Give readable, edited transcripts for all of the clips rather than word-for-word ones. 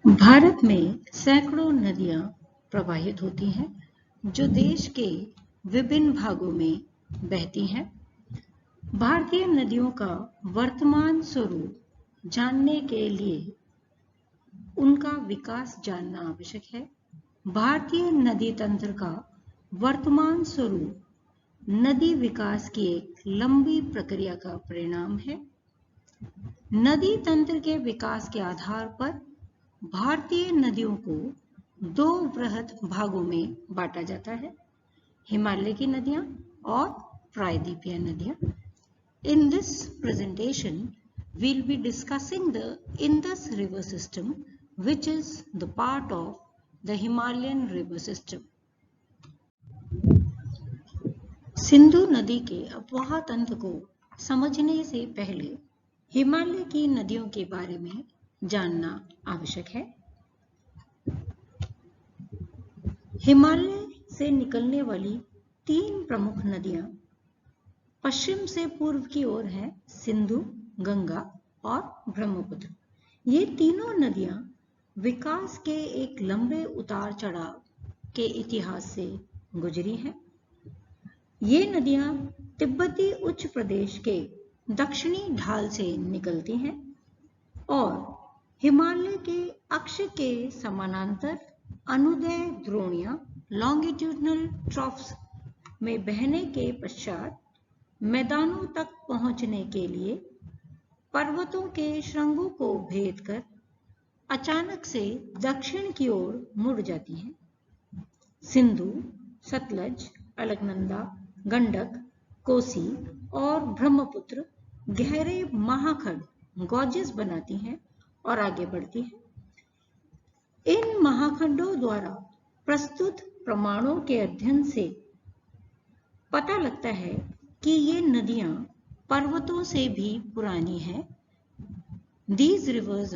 भारत में सैकड़ों नदियां प्रवाहित होती हैं, जो देश के विभिन्न भागों में बहती हैं। भारतीय नदियों का वर्तमान स्वरूप जानने के लिए उनका विकास जानना आवश्यक है। भारतीय नदी तंत्र का वर्तमान स्वरूप नदी विकास की एक लंबी प्रक्रिया का परिणाम है। नदी तंत्र के विकास के आधार पर भारतीय नदियों को दो वृहद भागों में बांटा जाता है, हिमालय की नदियां और प्रायद्वीपीय नदियां। In this presentation, we'll be discussing the Indus River system, which is the part of the Himalayan river system. Sindhu नदी के अपवाह तंत्र को समझने से पहले हिमालय की नदियों के बारे में जानना आवश्यक है। हिमालय से निकलने वाली तीन प्रमुख नदियां पश्चिम से पूर्व की ओर हैं, सिंधु, गंगा और ब्रह्मपुत्र। ये तीनों नदियां विकास के एक लंबे उतार चढ़ाव के इतिहास से गुजरी हैं। ये नदियां तिब्बती उच्च प्रदेश के दक्षिणी ढाल से निकलती हैं और हिमालय के अक्ष के समानांतर अनुदैर्ध्य द्रोणियां लॉन्गिट्यूडनल ट्रॉफ्स में बहने के पश्चात मैदानों तक पहुंचने के लिए पर्वतों के श्रृंगों को भेद कर अचानक से दक्षिण की ओर मुड़ जाती हैं। सिंधु, सतलज, अलकनंदा, गंडक, कोसी और ब्रह्मपुत्र गहरे महाखंड गॉजेस बनाती हैं और आगे बढ़ती हैं। इन महाखंडों द्वारा प्रस्तुत प्रमाणों के अध्ययन से पता लगता है कि ये नदियां पर्वतों से भी पुरानी हैं। These rivers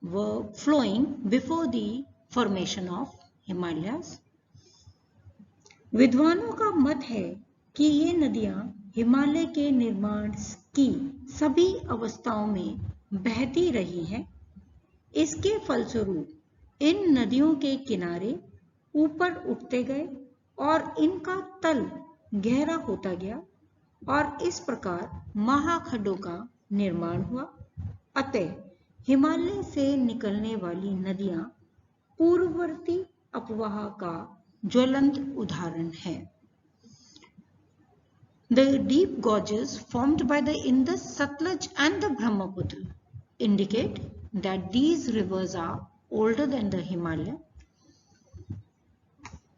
were flowing before the formation of Himalayas. विद्वानों का मत है कि ये नदियां हिमालय के निर्माण की सभी अवस्थाओं में बहती रही हैं। इसके फलस्वरूप इन नदियों के किनारे ऊपर उठते गए और इनका तल गहरा होता गया और इस प्रकार महाखंडों का निर्माण हुआ। अतः हिमालय से निकलने वाली नदियां पूर्ववर्ती अपवाह का ज्वलंत उदाहरण है। The deep gorges formed by the Indus, Satluj and the Brahmaputra indicate that these rivers are older than the Himalaya,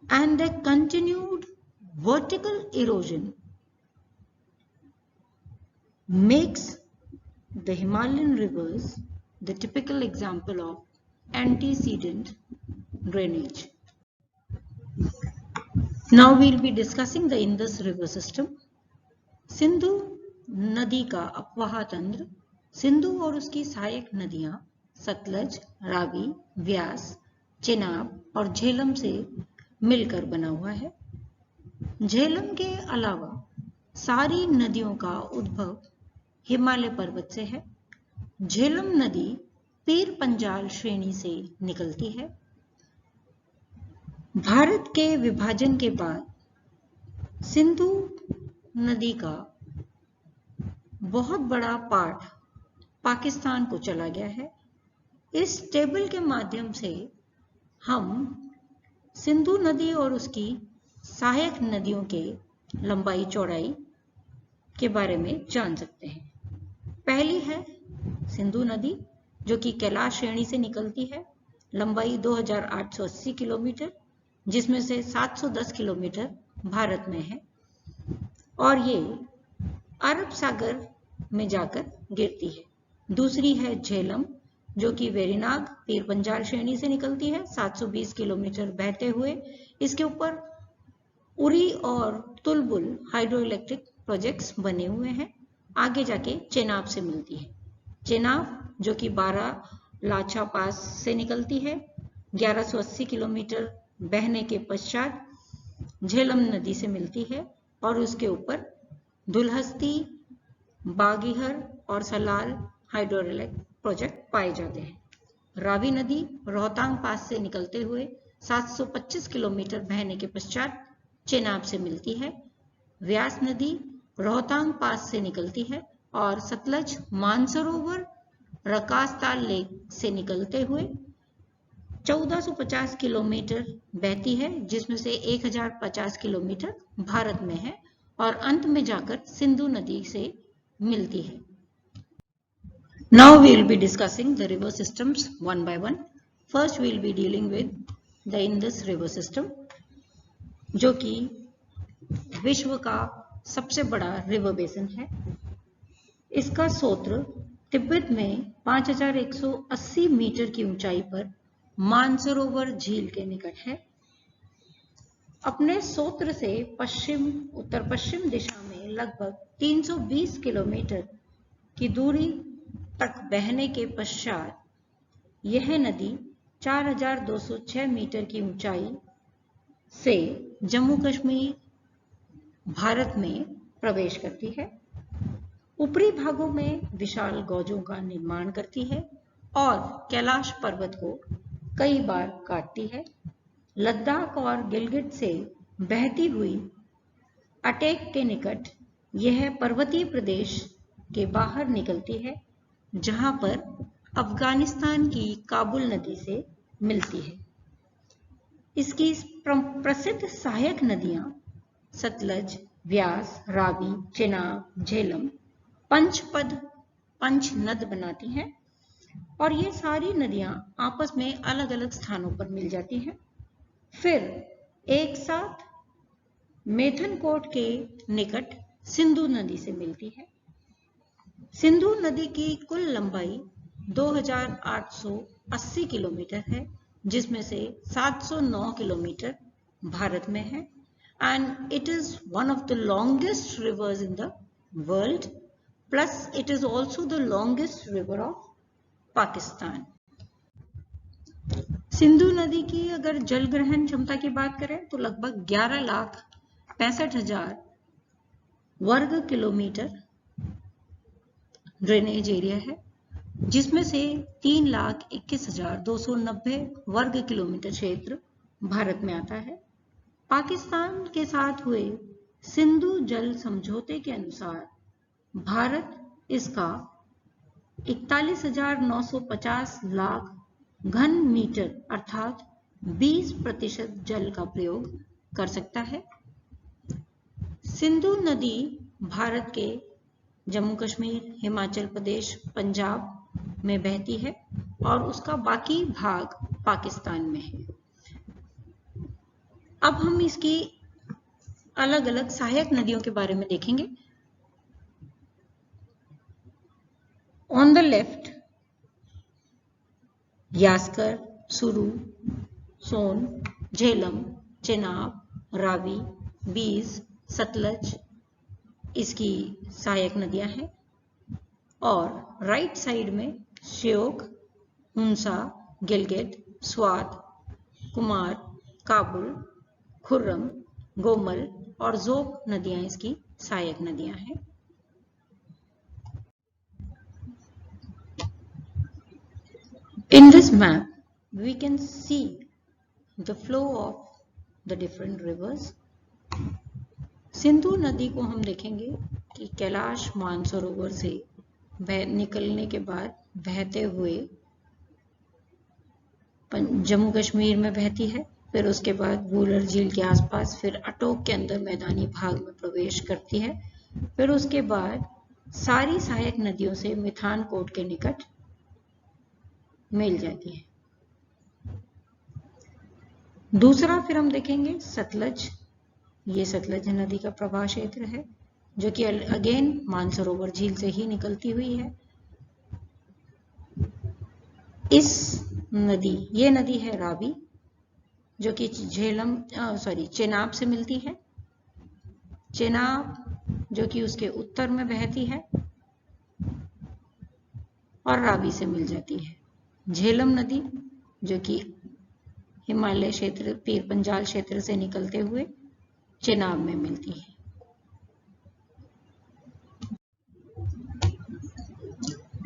and their continued vertical erosion makes the Himalayan rivers the typical example of antecedent drainage. Now we'll be discussing the Indus river system. Sindhu नदी का अपवाह तंत्र सिंधु और उसकी सहायक नदियां सतलज, रावी, व्यास, चेनाब और झेलम से मिलकर बना हुआ है। झेलम के अलावा सारी नदियों का उद्भव हिमालय पर्वत से है। झेलम नदी पीर पंजाल श्रेणी से निकलती है। भारत के विभाजन के बाद सिंधु नदी का बहुत बड़ा पार्ट पाकिस्तान को चला गया है। इस टेबल के माध्यम से हम सिंधु नदी और उसकी सहायक नदियों के लंबाई चौड़ाई के बारे में जान सकते हैं। पहली है सिंधु नदी, जो कि कैलाश श्रेणी से निकलती है। लंबाई 2880 किलोमीटर, जिसमें से 710 किलोमीटर भारत में है और ये अरब सागर में जाकर गिरती है। दूसरी है झेलम, जो कि वेरीनाग पीर पंजाल श्रेणी से निकलती है। 720 किलोमीटर बहते हुए इसके ऊपर उरी और तुलबुल हाइड्रो इलेक्ट्रिक प्रोजेक्ट्स बने हुए हैं। आगे जाके चेनाब से मिलती है। चेनाब जो कि 12 लाछा पास से निकलती है, 1180 किलोमीटर बहने के पश्चात झेलम नदी से मिलती है और उसके ऊपर दुलहस्ती, बागीहर और सलाल हाइड्रो इलेक्ट्रिक प्रोजेक्ट पाए जाते हैं। रावी नदी रोहतांग पास से निकलते हुए 725 किलोमीटर बहने के पश्चात चेनाब से मिलती है। व्यास नदी रोहतांग पास से निकलती है और सतलज मानसरोवर रकासताल लेक से निकलते हुए 1450 किलोमीटर बहती है, जिसमें से 1050 किलोमीटर भारत में है और अंत में जाकर सिंधु नदी से मिलती है। Now we will be discussing the river systems one by one. First we will be dealing with the Indus river system, जो कि विश्व का सबसे बड़ा रिवर बेसिन है। इसका स्रोत तिब्बत में 5180 मीटर की ऊंचाई पर मानसरोवर झील के निकट है। अपने स्रोत से उत्तर पश्चिम दिशा में लगभग 320 किलोमीटर की दूरी तक बहने के पश्चात यह नदी 4206 मीटर की ऊंचाई से जम्मू कश्मीर भारत में प्रवेश करती है। ऊपरी भागों में विशाल गौजों का निर्माण करती है और कैलाश पर्वत को कई बार काटती है। लद्दाख और गिलगित से बहती हुई अटैक के निकट यह पर्वतीय प्रदेश के बाहर निकलती है, जहां पर अफगानिस्तान की काबुल नदी से मिलती है। इसकी प्रसिद्ध सहायक नदियां सतलज, व्यास, रावी, चेनाब, झेलम पंचनद बनाती हैं और ये सारी नदियां आपस में अलग अलग स्थानों पर मिल जाती हैं, फिर एक साथ मेथनकोट के निकट सिंधु नदी से मिलती है। सिंधु नदी की कुल लंबाई 2880 किलोमीटर है, जिसमें से 709 किलोमीटर भारत में है and it is one of the longest rivers in the world, plus it is also the longest river of Pakistan. Sindhu नदी की अगर जल ग्रहण क्षमता की बात करें तो लगभग 11,65,000 वर्ग किलोमीटर ड्रेनेज एरिया है, जिसमें से 3,21,290 वर्ग किलोमीटर क्षेत्र भारत में आता है। पाकिस्तान के साथ हुए सिंधु जल समझौते के अनुसार भारत इसका 41,950 लाख घन मीटर अर्थात 20% जल का प्रयोग कर सकता है। सिंधु नदी भारत के जम्मू कश्मीर, हिमाचल प्रदेश, पंजाब में बहती है और उसका बाकी भाग पाकिस्तान में है। अब हम इसकी अलग अलग सहायक नदियों के बारे में देखेंगे। ऑन द लेफ्ट यास्कर, सुरू, सोन, झेलम, चेनाब, रावी, बीज, सतलज इसकी सहायक नदियां हैं और राइट साइड में श्योक, हुंसा, गिलगित, स्वात, कुमार, काबुल, खुर्रम, गोमल और जोक नदियां इसकी सहायक नदियां हैं। In this map, we can see the flow of the different rivers. Sindhu नदी को हम देखेंगे कि कैलाश मानसरोवर से निकलने के बाद बहते हुए जम्मू कश्मीर में बहती है, फिर उसके बाद वूलर झील के आसपास, फिर अटोक के अंदर मैदानी भाग में प्रवेश करती है, फिर उसके बाद सारी सहायक नदियों से मिठानकोट के निकट मिल जाती है। दूसरा फिर हम देखेंगे सतलज। ये सतलज नदी का प्रवाह क्षेत्र है जो कि अगेन मानसरोवर झील से ही निकलती हुई है। ये नदी है रावी, जो कि चेनाब से मिलती है। चेनाब जो कि उसके उत्तर में बहती है और रावी से मिल जाती है। झेलम नदी जो कि हिमालय क्षेत्र, पीर पंजाल क्षेत्र से निकलते हुए चेनाब में मिलती है।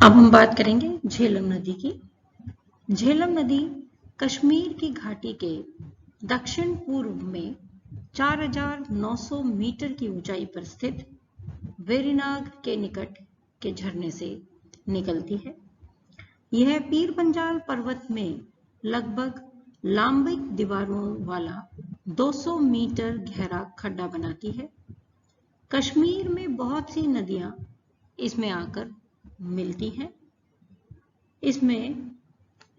अब हम बात करेंगे झेलम नदी की। झेलम नदी कश्मीर की घाटी के दक्षिण पूर्व में 4,900 मीटर की ऊंचाई पर स्थित वेरीनाग के निकट के झरने से निकलती है। यह पीर पंजाल पर्वत में लगभग लांबिक दीवारों वाला 200 मीटर गहरा खड्डा बनाती है। कश्मीर में बहुत सी नदियां इसमें आकर मिलती हैं। इसमें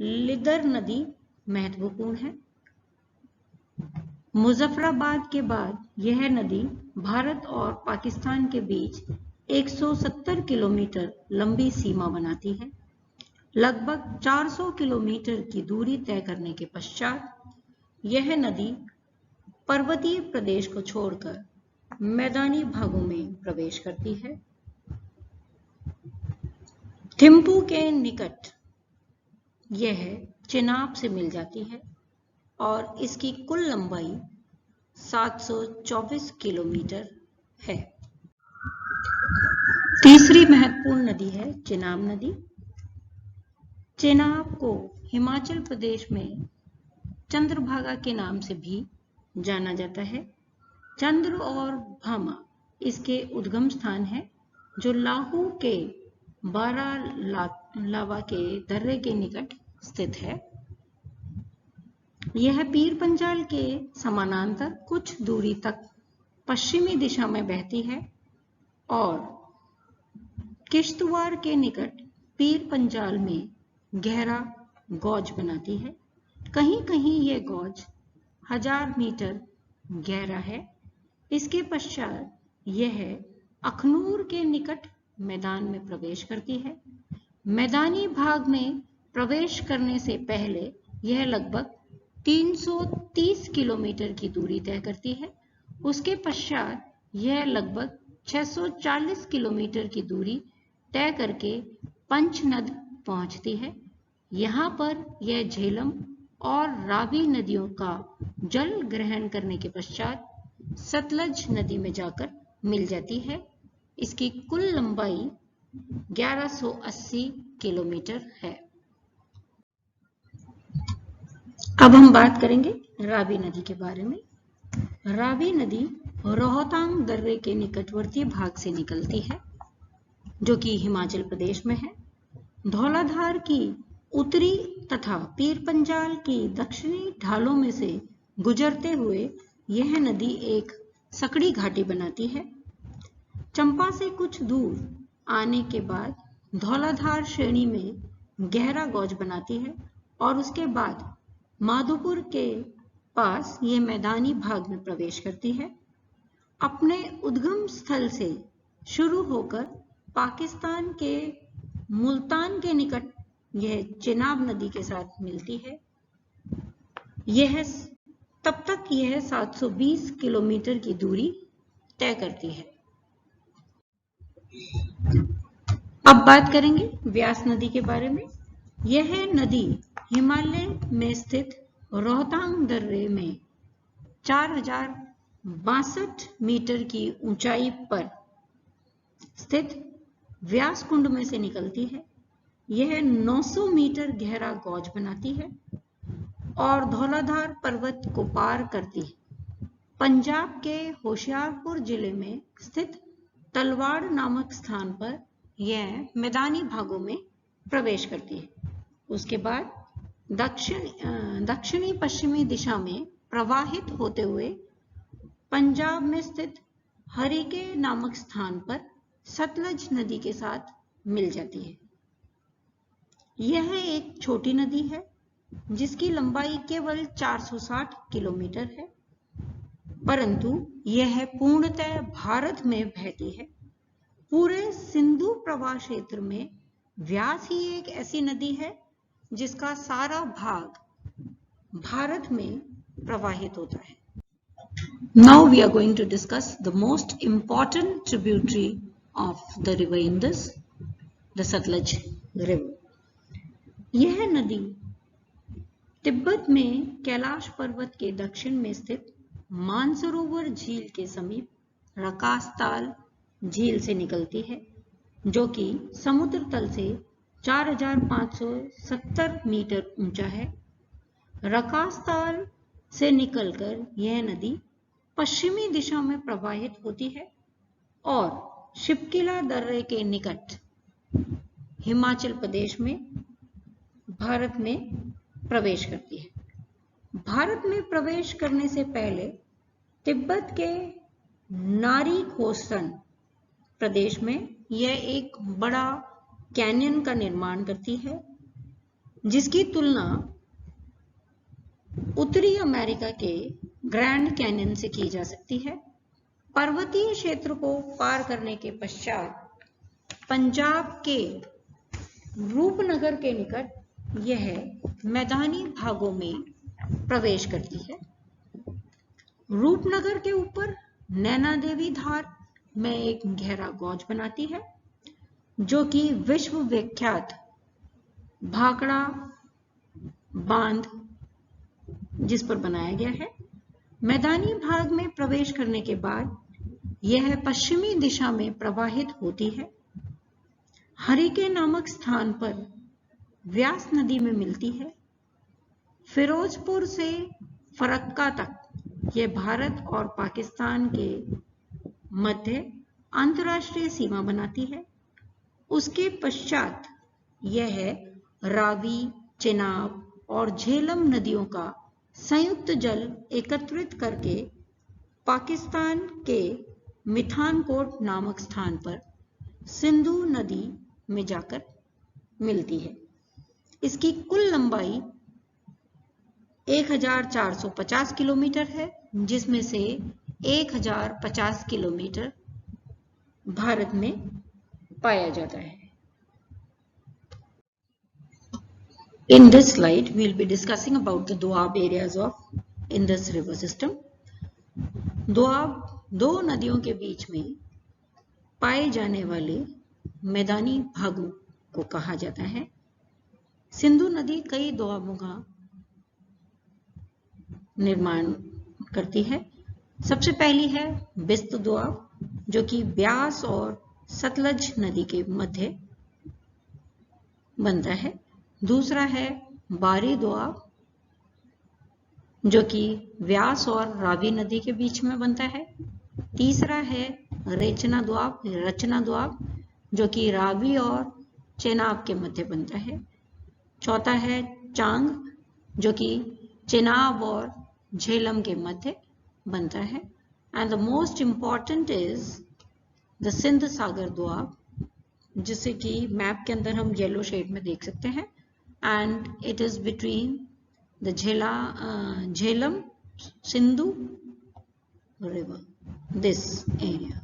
लिदर नदी महत्वपूर्ण है। मुजफ्फराबाद के बाद यह नदी भारत और पाकिस्तान के बीच 170 किलोमीटर लंबी सीमा बनाती है। लगभग 400 किलोमीटर की दूरी तय करने के पश्चात यह नदी पर्वतीय प्रदेश को छोड़कर मैदानी भागों में प्रवेश करती है। थिम्पू के निकट यह चेनाब से मिल जाती है और इसकी कुल लंबाई 724 किलोमीटर है। तीसरी महत्वपूर्ण नदी है चेनाब नदी। चेनाब को हिमाचल प्रदेश में चंद्रभागा के नाम से भी जाना जाता है। चंद्र और भामा इसके उद्गम स्थान है, जो लाहू के बारालावा के दर्रे के निकट स्थित है। यह पीर पंजाल के समानांतर कुछ दूरी तक पश्चिमी दिशा में बहती है और किश्तवाड़ के निकट पीर पंजाल में गहरा गौज बनाती है। कहीं कहीं यह गौज 1000 मीटर गहरा है। इसके पश्चात यह अखनूर के निकट मैदान में प्रवेश करती है। मैदानी भाग में प्रवेश करने से पहले यह लगभग 330 किलोमीटर की दूरी तय करती है। उसके पश्चात यह लगभग 640 किलोमीटर की दूरी तय करके पंचनद पहुंचती है। यहाँ पर यह झेलम और रावी नदियों का जल ग्रहण करने के पश्चात सतलज नदी में जाकर मिल जाती है। इसकी कुल लंबाई 1180 किलोमीटर है। अब हम बात करेंगे रावी नदी के बारे में। रावी नदी रोहतांग दर्रे के निकटवर्ती भाग से निकलती है, जो कि हिमाचल प्रदेश में है। धौलाधार की उत्तरी तथा पीर पंजाल की दक्षिणी ढालों में से गुजरते हुए यह नदी एक सकड़ी घाटी बनाती है। चंपा से कुछ दूर आने के बाद धौलाधार श्रेणी में गहरा गौज बनाती है और उसके बाद माधोपुर के पास यह मैदानी भाग में प्रवेश करती है। अपने उद्गम स्थल से शुरू होकर पाकिस्तान के मुल्तान के निकट यह चेनाब नदी के साथ मिलती है। तब तक यह 720 किलोमीटर की दूरी तय करती है। अब बात करेंगे व्यास नदी के बारे में। यह नदी हिमालय में स्थित रोहतांग दर्रे में 4062 मीटर की ऊंचाई पर स्थित व्यास कुंड में से निकलती है। यह 900 मीटर गहरा गौज बनाती है और धौलाधार पर्वत को पार करती है। पंजाब के होशियारपुर जिले में स्थित तलवाड़ नामक स्थान पर यह मैदानी भागों में प्रवेश करती है। उसके बाद दक्षिणी पश्चिमी दिशा में प्रवाहित होते हुए पंजाब में स्थित हरिके नामक स्थान पर सतलज नदी के साथ मिल जाती है। यह एक छोटी नदी है जिसकी लंबाई केवल 460 किलोमीटर है, परंतु यह पूर्णतः भारत में बहती है। पूरे सिंधु प्रवाह क्षेत्र में व्यास ही एक ऐसी नदी है जिसका सारा भाग भारत में प्रवाहित होता है। Now we are going to discuss the most important tributary of the river Indus, the Satluj River. यह नदी तिब्बत में कैलाश पर्वत के दक्षिण में स्थित मानसरोवर झील के समीप रकासताल झील से निकलती है, जो कि समुद्र तल से 4570 मीटर ऊंचा है। रकासताल से निकलकर यह नदी पश्चिमी दिशा में प्रवाहित होती है और शिपकिला दर्रे के निकट हिमाचल प्रदेश में भारत में प्रवेश करती है। भारत में प्रवेश करने से पहले तिब्बत के नारी खोस्तन प्रदेश में यह एक बड़ा कैनियन का निर्माण करती है, जिसकी तुलना उत्तरी अमेरिका के ग्रैंड कैनियन से की जा सकती है। पर्वतीय क्षेत्र को पार करने के पश्चात पंजाब के रूपनगर के निकट यह मैदानी भागों में प्रवेश करती है। रूपनगर के ऊपर नैना देवी धार में एक गहरा गौज बनाती है, जो कि विश्व विख्यात भाखड़ा बांध जिस पर बनाया गया है। मैदानी भाग में प्रवेश करने के बाद यह पश्चिमी दिशा में प्रवाहित होती है। हरिके नामक स्थान पर व्यास नदी में मिलती है। फिरोजपुर से फरक्का तक यह भारत और पाकिस्तान के मध्य अंतर्राष्ट्रीय सीमा बनाती है। उसके पश्चात यह रावी, चेनाब और झेलम नदियों का संयुक्त जल एकत्रित करके पाकिस्तान के मिठानकोट नामक स्थान पर सिंधु नदी में जाकर मिलती है। इसकी कुल लंबाई 1450 किलोमीटर है, जिसमें से 1050 किलोमीटर भारत में पाया जाता है। In this slide, we will be discussing about the Doab areas of Indus River system. Doab दो नदियों के बीच में पाए जाने वाले मैदानी भागों को कहा जाता है। सिंधु नदी कई दोआबों का निर्माण करती है। सबसे पहली है बिस्त दोआब, जो कि ब्यास और सतलज नदी के मध्य बनता है। दूसरा है बारी दोआब, जो कि व्यास और रावी नदी के बीच में बनता है। तीसरा है रचना दोआब, जो कि रावी और चेनाब के मध्य बनता है। चौथा है चांग, जो कि चेनाब और झेलम के मध्य बनता है। And the most important is the Sindh Sagar Doab, जिसे कि मैप के अंदर हम येलो शेड में देख सकते हैं। And it is between the Jhelum Sindhu river, this area.